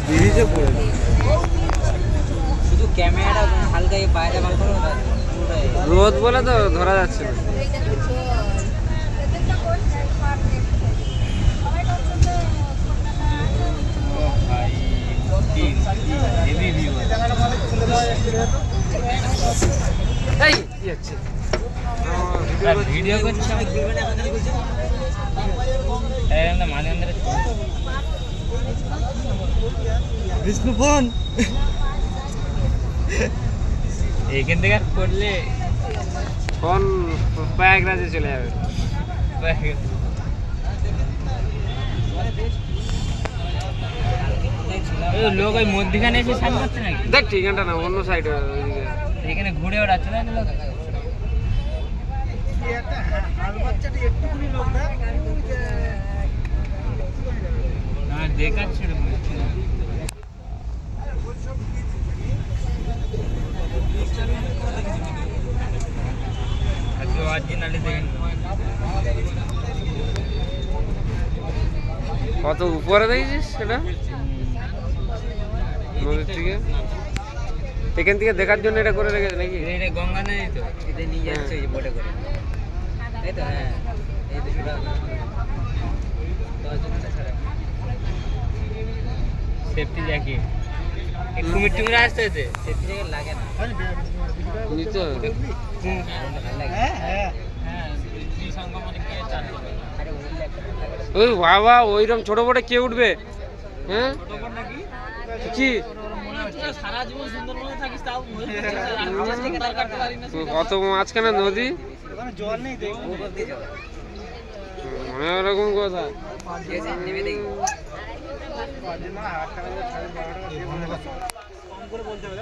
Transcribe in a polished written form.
ব্রিজে পড়ে শুধু ক্যামেরাটা হালকা বাইরে বার করো, রোদ বলে তো ধরা যাচ্ছে না। এই কি হচ্ছে? ভিডিও করছি মাঝে মাঝে বিষ্ণু ফোন এখান থেকে করলে ফোন প্রয়াগরাজে চলে যাবে। লোক ওই মধ্যখানে এসে স্নান করছে নাকি? দেখ ঠিকানটা না, অন্য সাইডে ওইদিকে এখানে ঘুরে বেড়াচ্ছে না লোক। দেখাচ্ছে কত উপরে দেখেছিস সেটা নদীর থেকে? এখান থেকে দেখার জন্য এটা করে রেখেছে নাকি? এটা গঙ্গা নদী তো, এটা নিয়ে যাচ্ছে এই বোটে করে, তাই তো? হ্যাঁ, এই তো সেটা 10 জনটা ছাড়া সেফটি জ্যাকেট কুমির টুমির আসতে হয়েছে, সেফটি জ্যাকেট লাগে না নিচে। হ্যাঁ হ্যাঁ ওই বাবা, ওইরকম ছোট বড় কে উঠবে? হ্যাঁ কি কত মাঝখানে নদী, জল নেই ওরকম কথা। নেমে দেখি কম করে বলতে হবে।